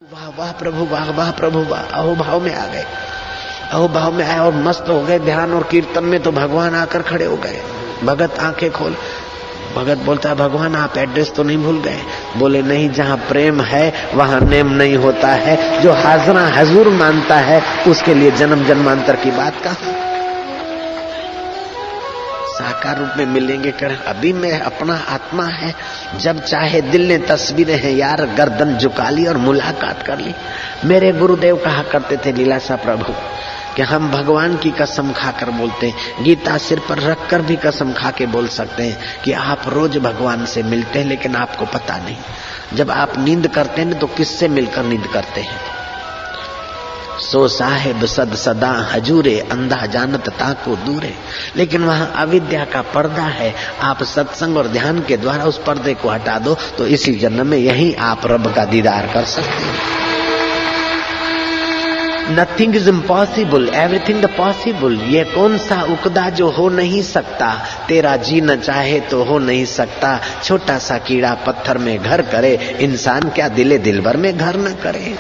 वाह वाह प्रभु, वाह वाह प्रभु, वाह। अहो भाव में आ गए, अहो भाव में आए और मस्त हो गए। ध्यान और कीर्तन में तो भगवान आकर खड़े हो गए। भगत आंखें खोल, भगत बोलता है भगवान आप एड्रेस तो नहीं भूल गए? बोले नहीं, जहाँ प्रेम है वहाँ नेम नहीं होता है। जो हाजरा हजूर मानता है उसके लिए जन्म जन्मांतर की बात कहाँ। साकार रूप में मिलेंगे कर, अभी मैं अपना आत्मा है। जब चाहे दिल ने तस्वीरें हैं यार, गर्दन झुका ली और मुलाकात कर ली। मेरे गुरुदेव कहा करते थे लीलाशाह प्रभु कि हम भगवान की कसम खाकर बोलते हैं, गीता सिर पर रखकर भी कसम खा के बोल सकते हैं कि आप रोज भगवान से मिलते हैं, लेकिन आपको पता नहीं। जब आप नींद करते हैं तो किससे मिलकर नींद करते हैं? सो साहेब सद सदा हजूरे, अंधा जानत ताको दूरे। लेकिन वहाँ अविद्या का पर्दा है। आप सत्संग और ध्यान के द्वारा उस पर्दे को हटा दो तो इसी जन्म में यही आप रब का दीदार कर सकते हैं। Nothing is impossible, everything the possible. ये कौन सा उकदा जो हो नहीं सकता, तेरा जी न चाहे तो हो नहीं सकता। छोटा सा कीड़ा पत्थर में घर करे, इंसान क्या दिले दिलबर में घर न करे।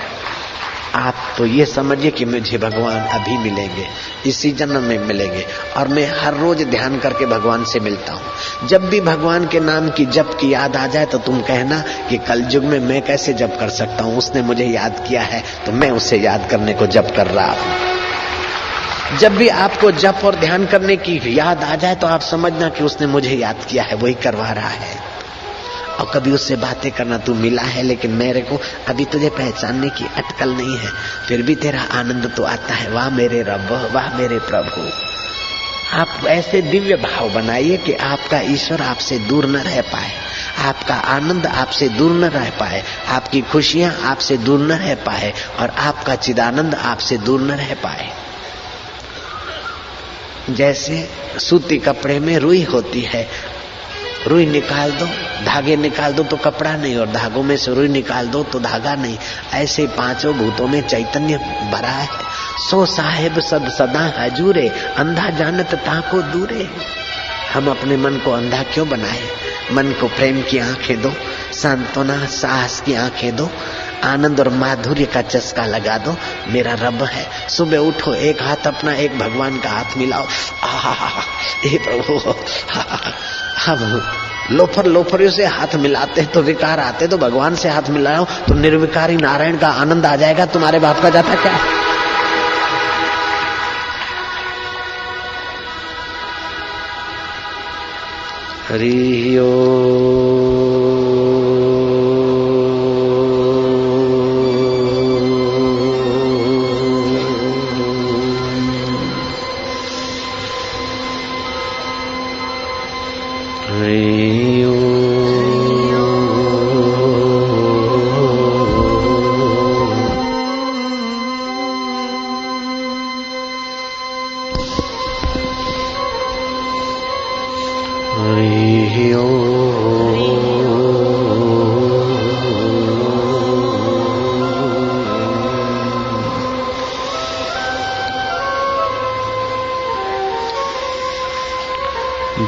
आप तो ये समझिए कि मुझे भगवान अभी मिलेंगे, इसी जन्म में मिलेंगे। और मैं हर रोज ध्यान करके भगवान से मिलता हूँ। जब भी भगवान के नाम की जप की याद आ जाए तो तुम कहना कि कल युग में मैं कैसे जप कर सकता हूँ, उसने मुझे याद किया है तो मैं उसे याद करने को जप कर रहा हूँ। जब भी आपको जप और ध्यान करने की याद आ जाए तो आप समझना कि उसने मुझे याद किया है, वही करवा रहा है। और कभी उससे बातें करना, तू मिला है लेकिन मेरे को अभी तुझे पहचानने की अटकल नहीं है, फिर भी तेरा आनंद तो आता है। वाह मेरे रब, वाह मेरे प्रभु। आप ऐसे दिव्य भाव बनाइए कि आपका ईश्वर आपसे दूर न रह पाए, आपका आनंद आपसे दूर न रह पाए, आपकी खुशियां आपसे दूर न रह पाए और आपका चिदानंद आपसे दूर न रह पाए। जैसे सूती कपड़े में रुई होती है, रुई निकाल दो, धागे निकाल दो तो कपड़ा नहीं, और धागों में से रुई निकाल दो तो धागा नहीं। ऐसे पांचों भूतों में चैतन्य भरा है। सो साहेब सद सदा हजूरे, अंधा जानत ताको दूरे। हम अपने मन को अंधा क्यों बनाए? मन को प्रेम की आंखें दो, सांत्वना साहस की आंखें दो, आनंद और माधुर्य का चस्का लगा दो। मेरा रब है। सुबह उठो, एक हाथ अपना एक भगवान का हाथ मिलाओ। हे प्रभु, हम लोफरियों से हाथ मिलाते हैं तो विकार आते, तो भगवान से हाथ मिलाओ तो निर्विकारी नारायण का आनंद आ जाएगा। तुम्हारे बाप का जाता क्या? हरि ओम।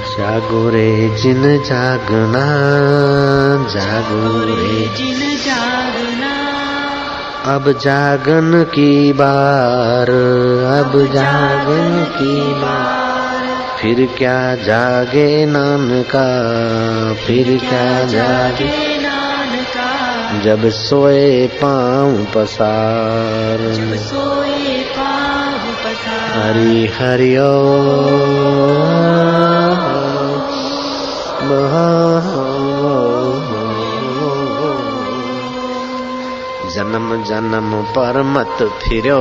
जागो रे जिन जागना, जागो रे जिन जागना। अब जागन की बार, अब जागन की बार। फिर क्या जागे नानका, फिर क्या जागे नानका। जब सोए पाँव पसार, जब सोए पाँव पसार। हरि हरि ओम। जन्म जन्म पर मत फिरो,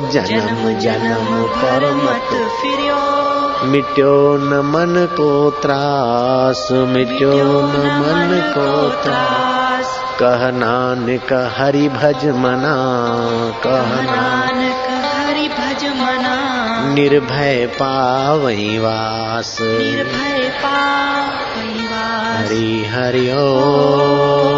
जन्म जन्म पर मत फिरो। मिट्यो न मन को त्रास, मिट्यो न मन को त्रास। कह नानक हरि भज मना, कह नानक हरि भज मना। निर्भय पावई वास, निर्भय पावई वास। हरि हरि ओम।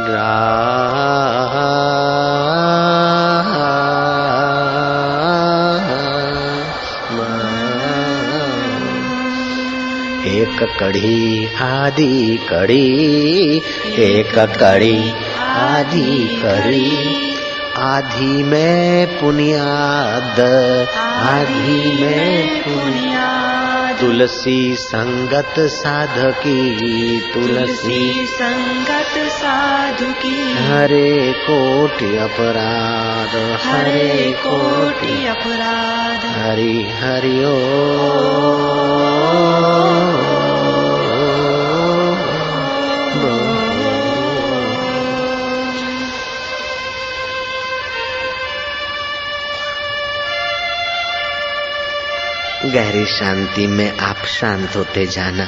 रा एक कड़ी आदि कड़ी, एक कड़ी आदि कड़ी, आधी में पुनियाद, आधी में पुनियाद, तुलसी संगत साधकी, तुलसी संगत साधु की, हरे कोटि अपराध, हरे कोटि अपराध, हरि हरि ओ गहरी शांति में आप शांत होते जाना।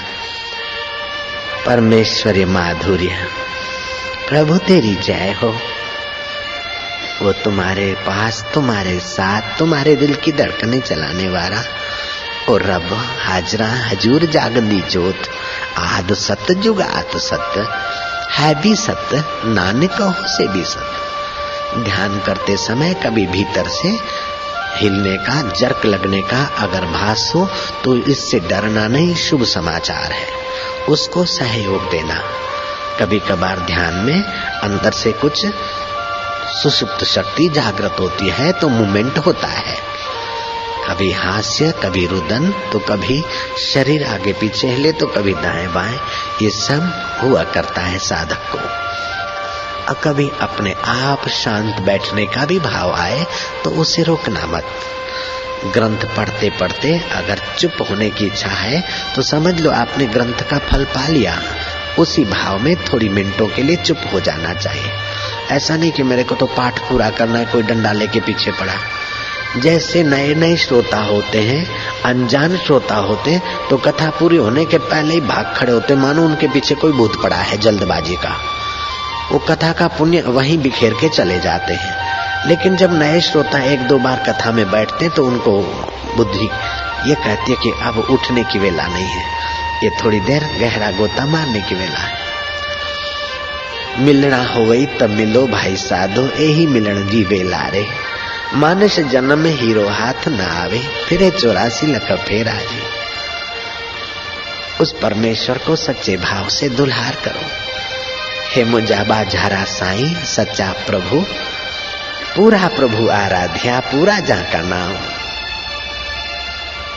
परमेश्वरी माधुर्य, प्रभु तेरी जय हो। वो तुम्हारे पास, तुम्हारे साथ, तुम्हारे दिल की धड़कने चलाने वाला और रब हाजरा हजूर जागंदी जोत, आद सत जुगात सत, है भी सत्य नानक हो से भी सत्य। ध्यान करते समय कभी भीतर से हिलने का, जर्क लगने का अगर भास हो तो इससे डरना नहीं, शुभ समाचार है, उसको सहयोग देना। कभी कभार ध्यान में अंदर से कुछ सुषुप्त शक्ति जागृत होती है तो मूवमेंट होता है, कभी हास्य, कभी रुदन, तो कभी शरीर आगे पीछे हिले, तो कभी दाएं बाएं, ये सब हुआ करता है साधक को। और कभी अपने आप शांत बैठने का भी भाव आए तो उसे रोकना मत। ग्रंथ पढ़ते पढ़ते अगर चुप होने की इच्छा है तो समझ लो आपने ग्रंथ का फल पा लिया। उसी भाव में थोड़ी मिनटों के लिए चुप हो जाना चाहिए। ऐसा नहीं कि मेरे को तो पाठ पूरा करना है, कोई डंडा लेके पीछे पड़ा। जैसे नए नए श्रोता होते हैं, अनजान श्रोता होते, तो कथा पूरी होने के पहले ही भाग खड़े होते, मानो उनके पीछे कोई भूत पड़ा है जल्दबाजी का। वो कथा का पुण्य वहीं बिखेर के चले जाते हैं। लेकिन जब नए श्रोता एक दो बार कथा में बैठते तो उनको बुद्धि ये कहती है कि अब उठने की वेला नहीं है, ये थोड़ी देर गहरा गोता मारने की वेला है। मिलना हो गई तब मिलो भाई साधो, यही मिलन जी वेला रे। मानस जन्म में हीरो हाथ न आवे, फिरे 84 लख फेरा जी। उस परमेश्वर को सच्चे भाव से दुल्हार करो। हे मुझा बाजारा साईं सच्चा प्रभु, पूरा प्रभु आराध्या, पूरा जहाँ का नाम,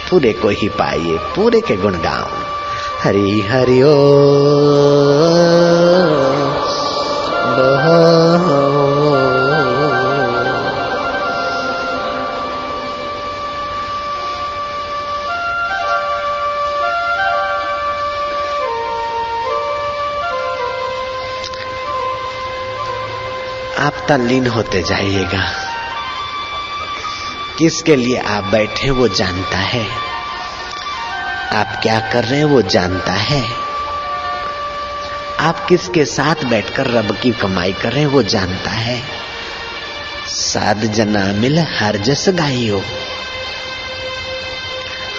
पूरे को ही पाइए, पूरे के गुण गाओ। हरि हरि ओ आप तल्लीन होते जाइएगा। किसके लिए आप बैठे वो जानता है, आप क्या कर रहे हैं वो जानता है, आप किसके साथ बैठकर रब की कमाई कर रहे हैं वो जानता है। साध जना मिल हर जस गाइयो।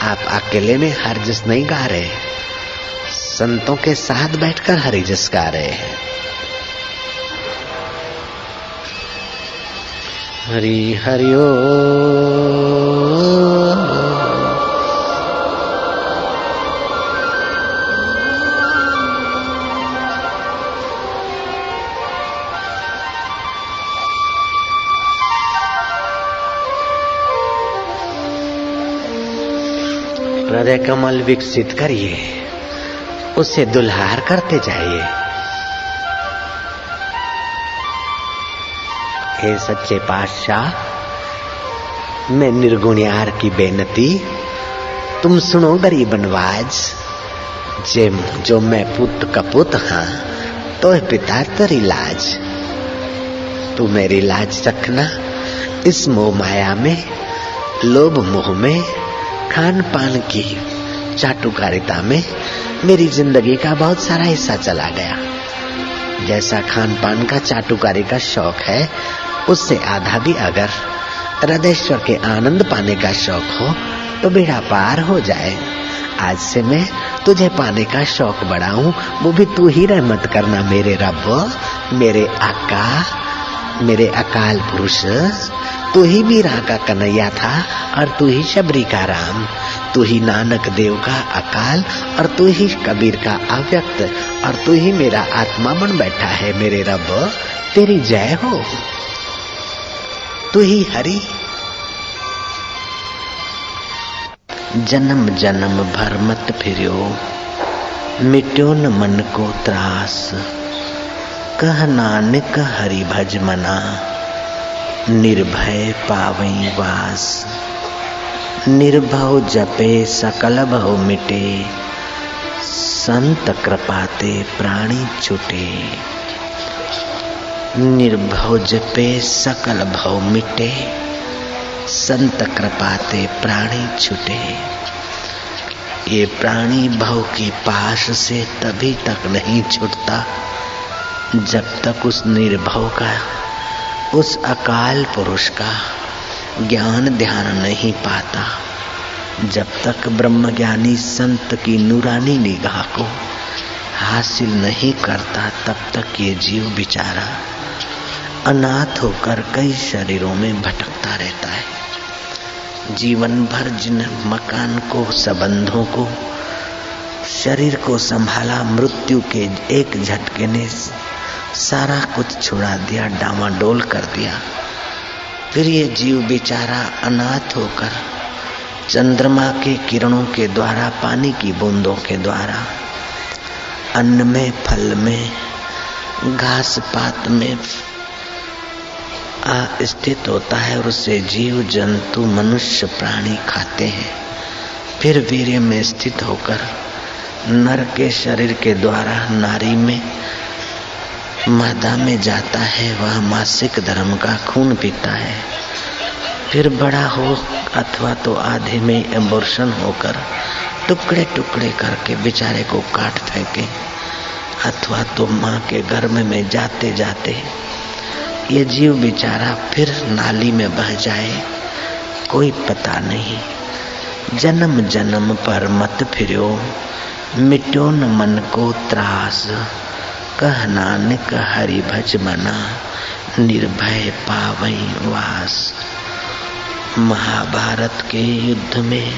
आप अकेले में हर जस नहीं गा रहे, संतों के साथ बैठकर हरि जस गा रहे हैं। हरि हरि ओ हृदय कमल विकसित करिए, उसे दुल्हार करते जाइए। हे सच्चे पातशाह, मैं निर्गुणियार की बेनती, तुम सुनो गरीब नवाज। जो मैं पुत कपूत हाँ तो पिता तेरी लाज। तू मेरी लाज रखना इस मोह माया में, लोभ मोह में, खान पान की चाटुकारिता में मेरी जिंदगी का बहुत सारा हिस्सा चला गया। जैसा खान पान का चाटुकारी का शौक है, उससे आधा भी अगर हृदयेश्वर के आनंद पाने का शौक हो तो बेड़ा पार हो जाए। आज से मैं तुझे पाने का शौक बढ़ाऊं, वो भी तू ही रहमत करना मेरे रब, मेरे आका, मेरे अकाल पुरुष। तू ही मीरा का कन्हैया था और तू ही शबरी का राम। तू ही नानक देव का अकाल और तू ही कबीर का अव्यक्त और तू ही मेरा आत्मा बन बैठा है। मेरे रब तेरी जय हो। तू ही हरि। जन्म जन्म भर मत फिर्यो, मिट्यो न मन को त्रास। कह नानक हरि भज मना, निर्भय पावई वास। निर्भव जपे सकल भव मिटे, संत कृपाते प्राणी छुटे। निर्भव जपे सकल भव मिटे, संत कृपाते प्राणी छुटे। ये प्राणी भव के पाश से तभी तक नहीं छूटता जब तक उस निर्भव का, उस अकाल पुरुष का ज्ञान ध्यान नहीं पाता। जब तक ब्रह्मज्ञानी संत की नूरानी निगाह को हासिल नहीं करता तब तक ये जीव बेचारा अनाथ होकर कई शरीरों में भटकता रहता है। जीवन भर जिन मकान को, संबंधों को, शरीर को संभाला, मृत्यु के एक झटके ने सारा कुछ छुड़ा दिया, डामाडोल कर दिया। फिर ये जीव बेचारा अनाथ होकर चंद्रमा के किरणों के द्वारा, पानी की बूंदों के द्वारा, अन्न में, फल में, घास पात में स्थित होता है और उसे जीव जंतु मनुष्य प्राणी खाते हैं। फिर वीर्य में स्थित होकर नर के शरीर के द्वारा नारी में, मादा में जाता है। वह मासिक धर्म का खून पीता है। फिर बड़ा हो अथवा तो आधे में एबॉर्शन होकर टुकड़े टुकड़े करके बेचारे को काट फेंके, अथवा तो माँ के गर्भ में जाते जाते ये जीव बेचारा फिर नाली में बह जाए, कोई पता नहीं। जन्म जन्म पर मत फिर्यो, मिट्यो न मन को त्रास। कह नानक हरि भज मना, निर्भय पावई वास। महाभारत के युद्ध में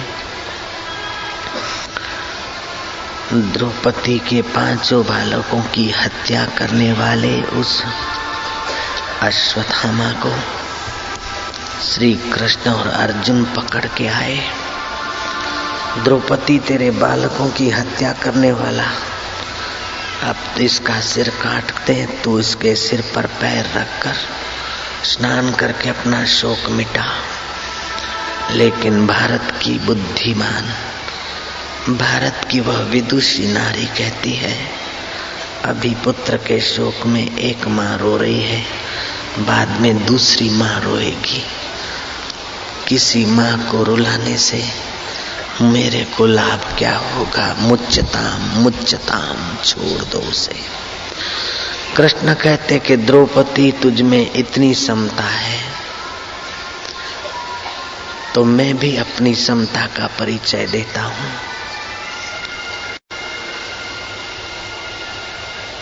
द्रौपदी के 5 बालकों की हत्या करने वाले उस अश्वत्थामा को श्री कृष्ण और अर्जुन पकड़ के आए। द्रौपदी तेरे बालकों की हत्या करने वाला, अब इसका सिर काटते हैं, तू इसके सिर पर पैर रखकर स्नान करके अपना शोक मिटा। लेकिन भारत की बुद्धिमान, भारत की वह विदुषी नारी कहती है, अभी पुत्र के शोक में एक माँ रो रही है, बाद में दूसरी माँ रोएगी। किसी माँ को रुलाने से मेरे को लाभ क्या होगा? मुच्यताम मुच्यताम, छोड़ दो उसे। कृष्ण कहते कि द्रौपदी तुझ में इतनी समता है तो मैं भी अपनी समता का परिचय देता हूँ।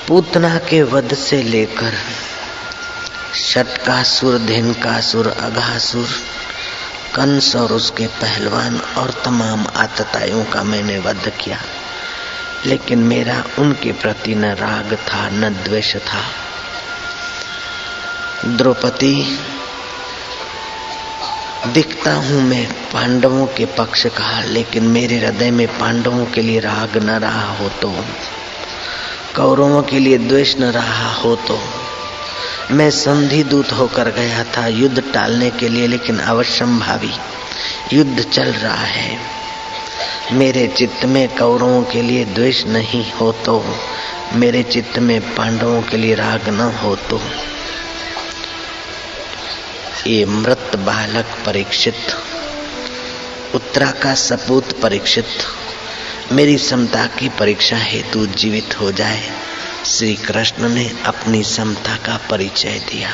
पूतना के वध से लेकर शतकासुर, धेनुकासुर, अघासुर, कंस और उसके पहलवान और तमाम आतताइयों का मैंने वध किया, लेकिन मेरा उनके प्रति न राग था न द्वेष था। द्रौपदी, दिखता हूं मैं पांडवों के पक्ष का, लेकिन मेरे हृदय में पांडवों के लिए राग न रहा हो तो, कौरवों के लिए द्वेष न रहा हो तो, मैं संधि दूत होकर गया था युद्ध टालने के लिए, लेकिन अवश्यंभावी युद्ध चल रहा है। मेरे चित्त में कौरवों के लिए द्वेष नहीं हो तो, मेरे चित्त में पांडवों के लिए राग न हो तो, ये मृत बालक परीक्षित, उत्तरा का सपूत परीक्षित मेरी समता की परीक्षा हेतु जीवित हो जाए। श्री कृष्ण ने अपनी समता का परिचय दिया।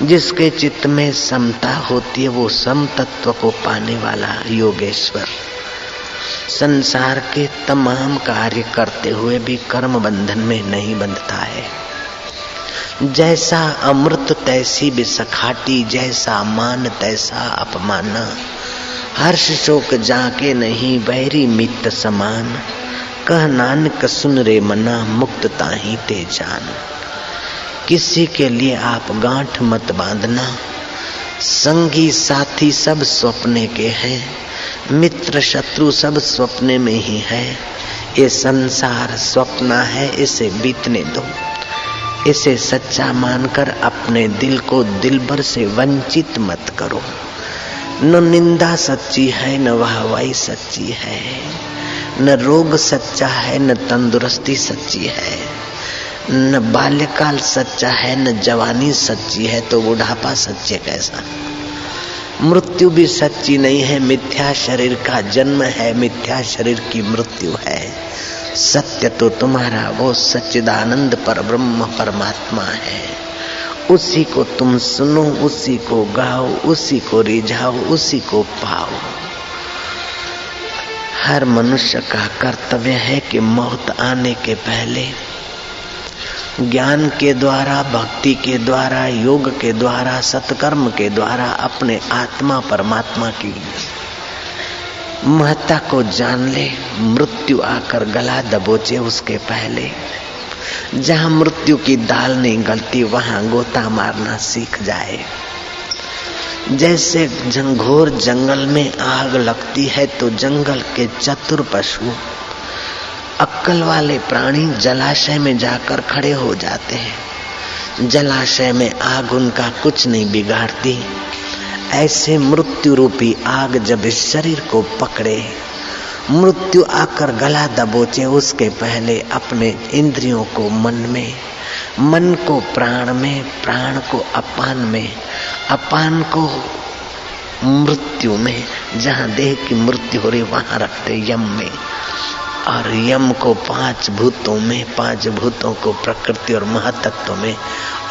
जिसके चित्त में समता होती है वो सम तत्व को पाने वाला योगेश्वर संसार के तमाम कार्य करते हुए भी कर्म बंधन में नहीं बंधता है। जैसा अमृत तैसी बिसखाटी, जैसा मान तैसा अपमान। हर्ष शोक जाके नहीं बैरी मित समान, कह नानक सुन रे मना मुक्त ताही ते जान। किसी के लिए आप गांठ मत बांधना, संगी साथी सब स्वप्ने के हैं, मित्र शत्रु सब स्वप्ने में ही है। ये संसार स्वप्न है, इसे बीतने दो। इसे सच्चा मानकर अपने दिल को दिलभर से वंचित मत करो। न निंदा सच्ची है, न वाहवाही सच्ची है, न रोग सच्चा है, न तंदुरुस्ती सच्ची है, न बाल्यकाल सच्चा है, न जवानी सच्ची है, तो बुढ़ापा सच्चे कैसा। मृत्यु भी सच्ची नहीं है, मिथ्या शरीर का जन्म है, मिथ्या शरीर की मृत्यु है। सत्य तो तुम्हारा वो सच्चिदानंद पर ब्रह्म परमात्मा है। उसी को तुम सुनो, उसी को गाओ, उसी को रिझाओ, उसी को पाओ। हर मनुष्य का कर्तव्य है कि मौत आने के पहले ज्ञान के द्वारा, भक्ति के द्वारा, योग के द्वारा, सत्कर्म के द्वारा अपने आत्मा परमात्मा की महत्ता को जान ले। मृत्यु आकर गला दबोचे उसके पहले। जहाँ मृत्यु की दाल नहीं गलती वहाँ गोता मारना सीख जाए। जैसे घोर जंगल में आग लगती है तो जंगल के चतुर पशु, अक्ल वाले प्राणी जलाशय में जाकर खड़े हो जाते हैं। जलाशय में आग उनका कुछ नहीं बिगाड़ती। ऐसे मृत्यु रूपी आग जब इस शरीर को पकड़े, मृत्यु आकर गला दबोचे, उसके पहले अपने इंद्रियों को मन में, मन को प्राण में, प्राण को अपान में, अपान को मृत्यु में, जहाँ देह की मृत्यु हो रही वहां रखते यम में, और यम को 5 भूतों में, 5 भूतों को प्रकृति और महातत्व में,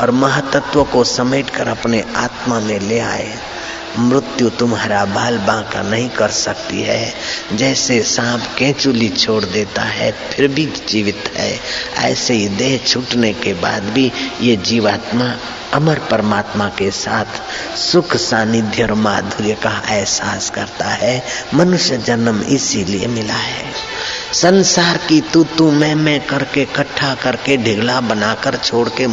और महातत्व को समेट कर अपने आत्मा में ले आए। मृत्यु तुम्हारा बाल बांका नहीं कर सकती है। जैसे सांप केंचुली छोड़ देता है फिर भी जीवित है, ऐसे ही देह छूटने के बाद भी ये जीवात्मा अमर परमात्मा के साथ सुख सानिध्य और माधुर्य का एहसास करता है। मनुष्य जन्म इसीलिए मिला है। संसार की तू मैं करके इकट्ठा करके ढिगला बनाकर छोड़ के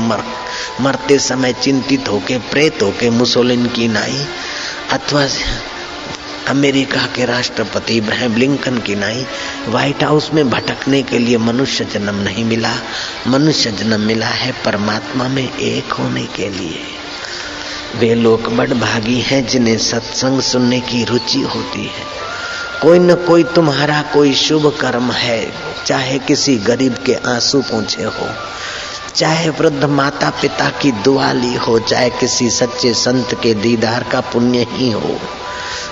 मरते समय चिंतित होके प्रेत होके मुसोलिन की नाई अथवा अमेरिका के राष्ट्रपति इब्राहिम लिंकन की नाई व्हाइट हाउस में भटकने के लिए मनुष्य जन्म नहीं मिला। मनुष्य जन्म मिला है परमात्मा में एक होने के लिए। वे लोग बड़भागी हैं जिन्हें सत्संग सुनने की रुचि होती है। कोई न कोई तुम्हारा कोई शुभ कर्म है, चाहे किसी गरीब के आंसू पोंछे हो, चाहे वृद्ध माता पिता की दुआ ली हो, चाहे किसी सच्चे संत के दीदार का पुण्य ही हो।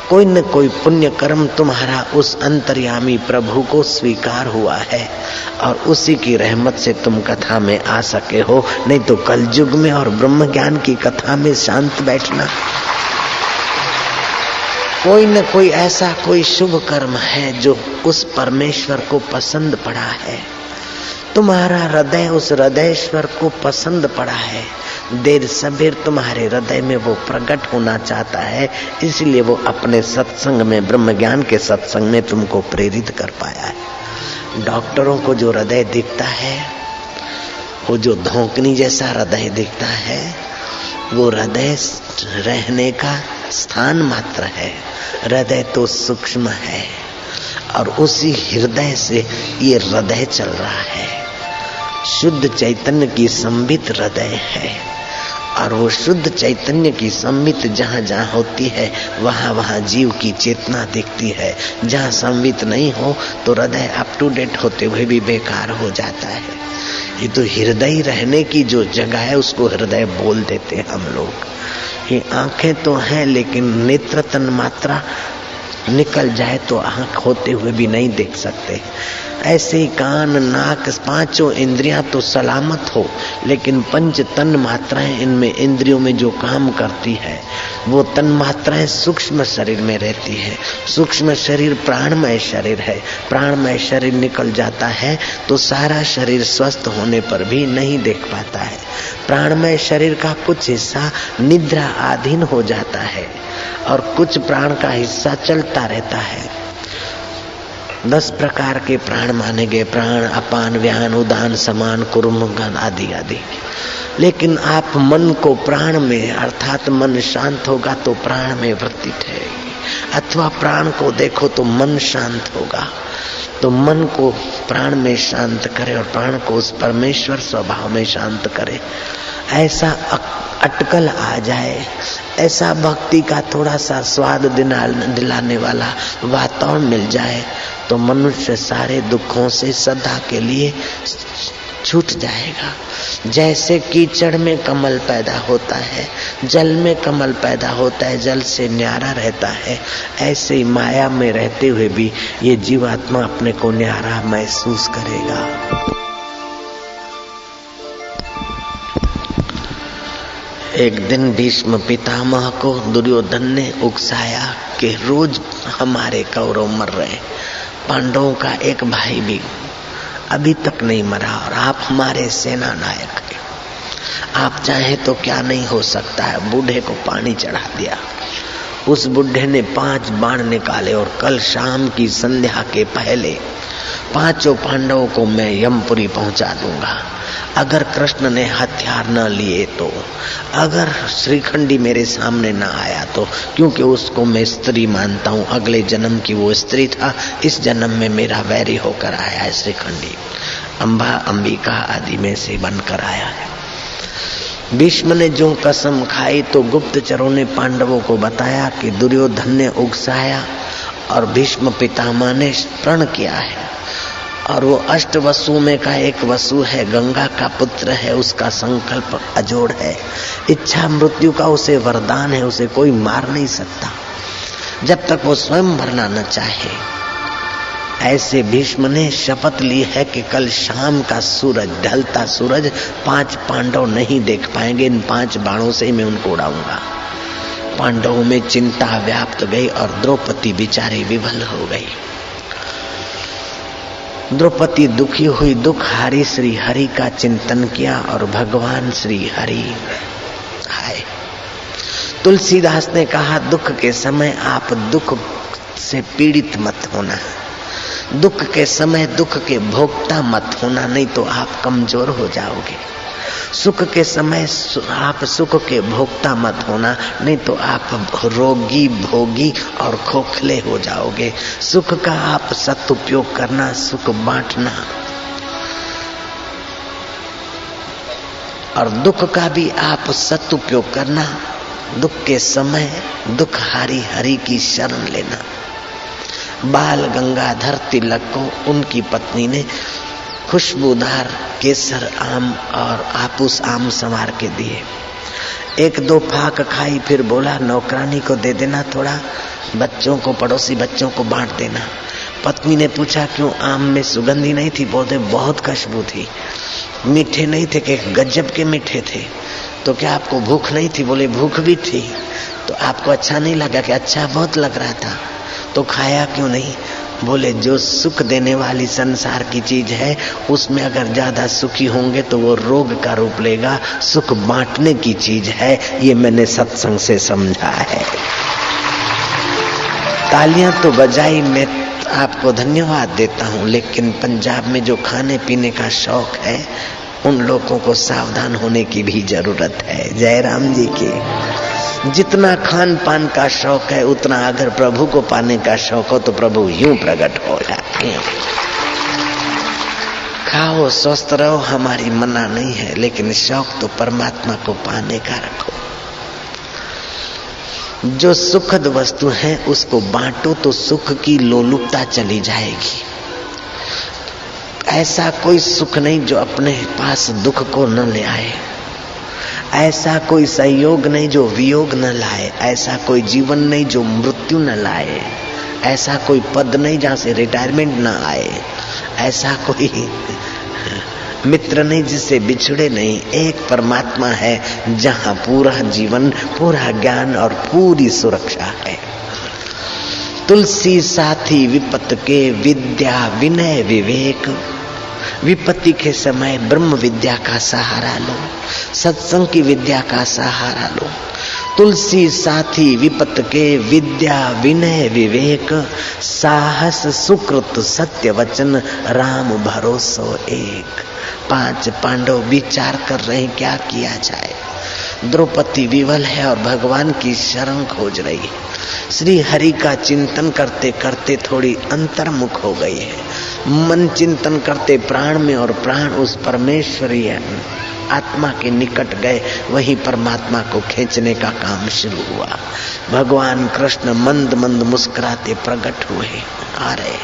कोई न कोई पुण्य कर्म तुम्हारा उस अंतर्यामी प्रभु को स्वीकार हुआ है और उसी की रहमत से तुम कथा में आ सके हो। नहीं तो कलयुग में और ब्रह्म ज्ञान की कथा में शांत बैठना। कोई न कोई ऐसा कोई शुभ कर्म है जो उस परमेश्वर को पसंद पड़ा है। तुम्हारा हृदय उस हृदयेश्वर को पसंद पड़ा है। देर सबेर तुम्हारे हृदय में वो प्रकट होना चाहता है, इसलिए वो अपने सत्संग में, ब्रह्म ज्ञान के सत्संग में तुमको प्रेरित कर पाया है। डॉक्टरों को जो हृदय दिखता है, वो जो धोकनी जैसा हृदय दिखता है, वो हृदय रहने का स्थान मात्र है। हृदय तो सूक्ष्म है और उसी हृदय से ये हृदय चल रहा है। शुद्ध चैतन्य की संबित हृदय है और वो शुद्ध चैतन्य की संबित जहाँ जहाँ होती है वहाँ वहाँ जीव की चेतना दिखती है। जहाँ संबित नहीं हो तो हृदय अप टू डेट होते हुए भी बेकार हो जाता है। ये तो हृदय रहने की जो जगह है उसको हृदय बोल देते हैं हम लोग। ये आंखें तो हैं लेकिन नेत्र तन मात्रा निकल जाए तो आंख होते हुए भी नहीं देख सकते। ऐसे ही कान नाक पांचों इंद्रियां तो सलामत हो, लेकिन पंच तन मात्राएं, इनमें इंद्रियों में जो काम करती है वो तन मात्राएं सूक्ष्म शरीर में रहती है। सूक्ष्म शरीर प्राणमय शरीर है। प्राणमय शरीर निकल जाता है तो सारा शरीर स्वस्थ होने पर भी नहीं देख पाता है। प्राणमय शरीर का कुछ हिस्सा निद्रा अधीन हो जाता है और कुछ प्राण का हिस्सा चलता रहता है। 10 प्रकार के प्राण माने गए, प्राण, अपान, व्यान, उदान, समान, कुर्म आदि आदि। लेकिन आप मन को प्राण में, अर्थात मन शांत होगा तो प्राण में वृत्ति ठहरेगी, अथवा प्राण को देखो तो मन शांत होगा। तो मन को प्राण में शांत करे और प्राण को उस परमेश्वर स्वभाव में शांत करे। ऐसा अटकल आ जाए, ऐसा भक्ति का थोड़ा सा स्वाद दिलाने वाला वातावरण मिल जाए तो मनुष्य सारे दुखों से सदा के लिए छूट जाएगा। जैसे कीचड़ में कमल पैदा होता है, जल में कमल पैदा होता है, जल से न्यारा रहता है, ऐसे ही माया में रहते हुए भी ये जीवात्मा अपने को न्यारा महसूस करेगा। एक दिन भीष्म पितामह को दुर्योधन ने उकसाया कि रोज हमारे कौरव मर रहे, पांडवों का एक भाई भी अभी तक नहीं मरा और आप हमारे सेना नायक हैं, आप चाहे तो क्या नहीं हो सकता है। बूढ़े को पानी चढ़ा दिया। उस बूढ़े ने 5 बाण निकाले और कल शाम की संध्या के पहले 5 पांडवों को मैं यमपुरी पहुंचा दूंगा। अगर कृष्ण ने हथियार न लिए तो, अगर श्रीखंडी मेरे सामने न आया तो, क्योंकि उसको मैं स्त्री मानता हूँ, अगले जन्म की वो स्त्री था, इस जन्म में मेरा वैरी होकर आया है। श्रीखंडी अंबा अंबिका आदि में से बनकर आया है। भीष्म ने जो कसम खाई तो गुप्तचरों ने पांडवों को बताया कि दुर्योधन ने उकसाया और भीष्म पितामह ने प्रण किया है और वो 8 वसु में का एक वसु है, गंगा का पुत्र है, उसका संकल्प अजोड़ है, इच्छा मृत्यु का उसे वरदान है, उसे कोई मार नहीं सकता जब तक वो स्वयं मरना न चाहे। ऐसे भीष्म ने शपथ ली है कि कल शाम का सूरज, ढलता सूरज 5 पांडव नहीं देख पाएंगे, इन 5 बाणों से ही मैं उनको उड़ाऊंगा। पांडवों में चिंता व्याप्त गई और द्रौपदी बेचारी विवल हो गई। द्रौपदी दुखी हुई, दुख हारी श्री हरि का चिंतन किया और भगवान श्री हरि आए। तुलसीदास ने कहा, दुख के समय आप दुख से पीड़ित मत होना, दुख के समय दुख के भोक्ता मत होना, नहीं तो आप कमजोर हो जाओगे। सुख के समय आप सुख के भोक्ता मत होना, नहीं तो आप रोगी भोगी और खोखले हो जाओगे। सुख का आप सदुपयोग करना, सुख बांटना, और दुख का भी आप सदुपयोग करना। दुख के समय दुख हारी हरि की शरण लेना। बाल गंगाधर तिलक को उनकी पत्नी ने खुशबूदार केसर आम और आपूस आम संवार के दिए। 1-2 फाक खाई, फिर बोला नौकरानी को दे देना, थोड़ा बच्चों को, पड़ोसी बच्चों को बांट देना। पत्नी ने पूछा क्यों, आम में सुगंधी नहीं थी? बोलते बहुत खुशबू थी। मीठे नहीं थे कि गजब के मीठे थे। तो क्या आपको भूख नहीं थी? बोले भूख भी थी। तो आपको अच्छा नहीं लगा? कि अच्छा बहुत लग रहा था। तो खाया क्यों नहीं? बोले जो सुख देने वाली संसार की चीज है उसमें अगर ज्यादा सुखी होंगे तो वो रोग का रूप लेगा। सुख बांटने की चीज है, ये मैंने सत्संग से समझा है। तालियां तो बजाई, मैं आपको धन्यवाद देता हूँ, लेकिन पंजाब में जो खाने पीने का शौक है उन लोगों को सावधान होने की भी जरूरत है। जय राम जी की। जितना खान पान का शौक है उतना अगर प्रभु को पाने का शौक हो तो प्रभु यूं प्रकट हो जाते हैं। खाओ स्वस्थ रहो, हमारी मना नहीं है, लेकिन शौक तो परमात्मा को पाने का रखो। जो सुखद वस्तु है उसको बांटो तो सुख की लोलुपता चली जाएगी। ऐसा कोई सुख नहीं जो अपने पास दुख को न ले आए, ऐसा कोई संयोग नहीं जो वियोग न लाए, ऐसा कोई जीवन नहीं जो मृत्यु न लाए, ऐसा कोई पद नहीं जहाँ से रिटायरमेंट न आए, ऐसा कोई मित्र नहीं जिससे बिछड़े नहीं। एक परमात्मा है जहाँ पूरा जीवन, पूरा ज्ञान और पूरी सुरक्षा है। तुलसी साथी विपत के विद्या विनय विवेक। विपत्ति के समय ब्रह्म विद्या का सहारा लो, सत्संग की विद्या का सहारा लो। तुलसी साथी विपत के, विद्या विनय विवेक, साहस सुकृत सत्य वचन, राम भरोसो एक। 5 पांडव विचार कर रहे हैं क्या किया जाए। द्रौपदी विवल है और भगवान की शरण खोज रही है। श्री हरि का चिंतन करते करते थोड़ी अंतर्मुख हो गई है। मन चिंतन करते प्राण में और प्राण उस परमेश्वरीय आत्मा के निकट गए। वहीं परमात्मा को खींचने का काम शुरू हुआ। भगवान कृष्ण मंद मंद मुस्कुराते प्रकट हुए आ रहे।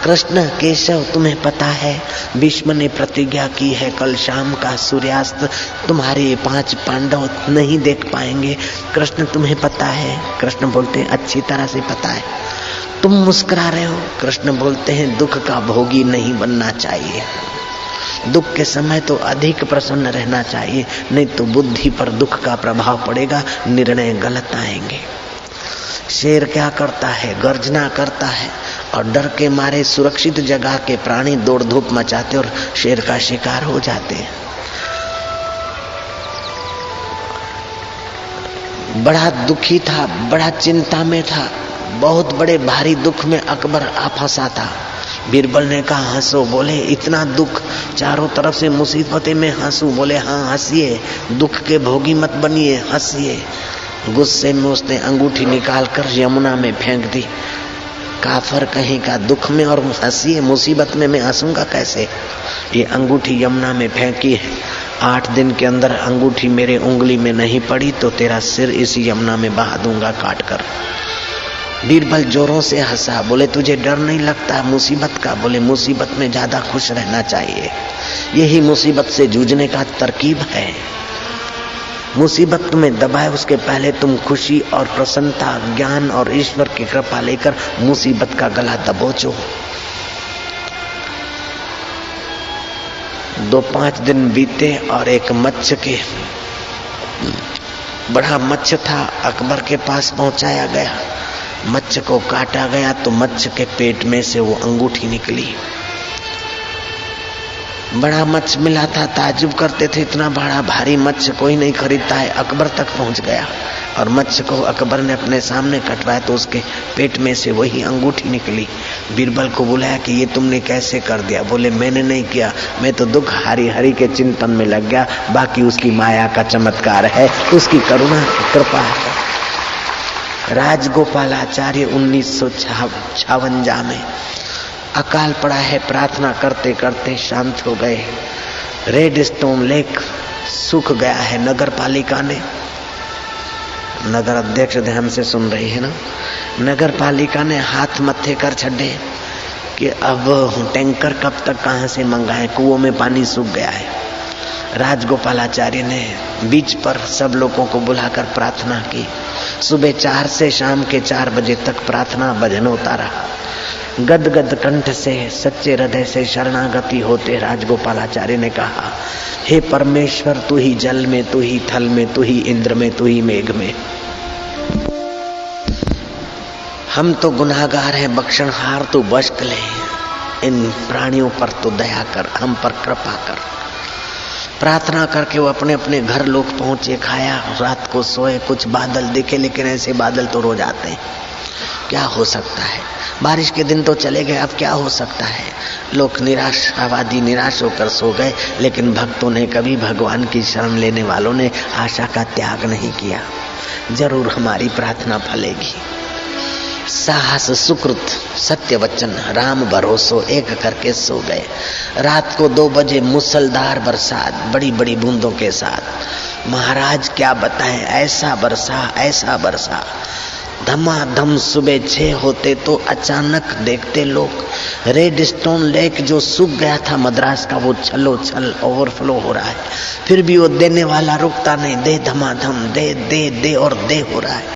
कृष्ण केशव, तुम्हें पता है भीष्म ने प्रतिज्ञा की है कल शाम का सूर्यास्त तुम्हारे 5 पांडव नहीं देख पाएंगे। कृष्ण तुम्हें पता है? कृष्ण बोलते हैं अच्छी तरह से पता है। तुम मुस्कुरा रहे हो? कृष्ण बोलते हैं दुख का भोगी नहीं बनना चाहिए। दुख के समय तो अधिक प्रसन्न रहना चाहिए, नहीं तो बुद्धि पर दुख का प्रभाव पड़ेगा, निर्णय गलत आएंगे। शेर क्या करता है? गर्जना करता है और डर के मारे सुरक्षित जगह के प्राणी दौड़ धूप मचाते और शेर का शिकार हो जाते हैं। बड़ा दुखी था, बड़ा चिंता में था, बहुत बड़े भारी दुख में अकबर आ फंसा था। बीरबल ने कहा हंसो। बोले इतना दुख, चारों तरफ से मुसीबतें में हंसू? बोले हाँ हंसिए, दुख के भोगी मत बनिए, हंसिए। गुस्से में उसने अंगूठी निकालकर यमुना में फेंक दी। काफर कहीं का, दुख में और हंसिए, मुसीबत में मैं हंसूंगा कैसे? ये अंगूठी यमुना में फेंकी है। 8 दिन के अंदर अंगूठी मेरे उंगली में नहीं पड़ी तो तेरा सिर इस यमुना में बहा दूंगा काट कर। बीरबल जोरों से हंसा। बोले तुझे डर नहीं लगता मुसीबत का? बोले मुसीबत में ज्यादा खुश रहना चाहिए, यही मुसीबत से जूझने का तरकीब है। मुसीबत तुम्हें दबाए उसके पहले तुम खुशी और प्रसन्नता, ज्ञान और ईश्वर की कृपा लेकर मुसीबत का गला दबोचो। 2-5 दिन बीते और एक मत्स्य के, बड़ा मत्स्य था, अकबर के पास पहुंचाया गया। मत्स्य को काटा गया तो मत्स्य के पेट में से वो अंगूठी निकली। बड़ा मत्स्य मिला था, ताज्जुब करते थे इतना बड़ा भारी मत्स्य कोई नहीं खरीदता है। अकबर तक पहुंच गया और मत्स्य को अकबर ने अपने सामने कटवाया तो उसके पेट में से वही अंगूठी निकली। बीरबल को बुलाया कि ये तुमने कैसे कर दिया? बोले मैंने नहीं किया, मैं तो दुख हरि हरि के चिंतन में लग गया, बाकी उसकी माया का चमत्कार है, उसकी करुणा कृपा है। राजगोपालाचार्य 1956 में अकाल पड़ा है। प्रार्थना करते करते शांत हो गए। रेड स्टोन लेक सूख गया है। नगर पालिका ने, नगर अध्यक्ष ध्यान से सुन रही है ना, नगर पालिका ने हाथ मत्थे कर छड़े कि अब टैंकर कब तक कहां से मंगाएं, कुओं में पानी सूख गया है। राजगोपालाचार्य ने बीच पर सब लोगों को बुलाकर प्रार्थना की। सुबह 4 से शाम के 4 बजे तक प्रार्थना भजन होता रहा। गदगद कंठ से, सच्चे हृदय से शरणागति होते राजगोपालाचार्य ने कहा, हे परमेश्वर, तू ही जल में, तू ही थल में, तू ही इंद्र में, तू ही मेघ में। हम तो गुनाहगार हैं, बख्शनहार तू बख्श ले। इन प्राणियों पर तो दया कर, हम पर कृपा कर। प्रार्थना करके वो अपने अपने घर लोग पहुंचे, खाया, रात को सोए। कुछ बादल दिखे, लेकिन ऐसे बादल तो रोज आते हैं, क्या हो सकता है? बारिश के दिन तो चले गए, अब क्या हो सकता है? लोग निराशावादी निराश होकर सो गए, लेकिन भक्तों ने कभी, भगवान की शरण लेने वालों ने आशा का त्याग नहीं किया। जरूर हमारी प्रार्थना फलेगी। साहस सुकृत सत्य वचन, राम भरोसो एक करके सो गए। रात को 2 बजे मूसलधार बरसात, बड़ी बड़ी बूंदों के साथ। महाराज क्या बताएं, ऐसा बरसा धमाधम। सुबह 6 होते तो अचानक देखते लोग रेड स्टोन लेक जो सूख गया था मद्रास का, वो छलो छल ओवरफ्लो हो रहा है। फिर भी वो देने वाला रुकता नहीं, दे धमाधम, दे दे दे और दे हो रहा है।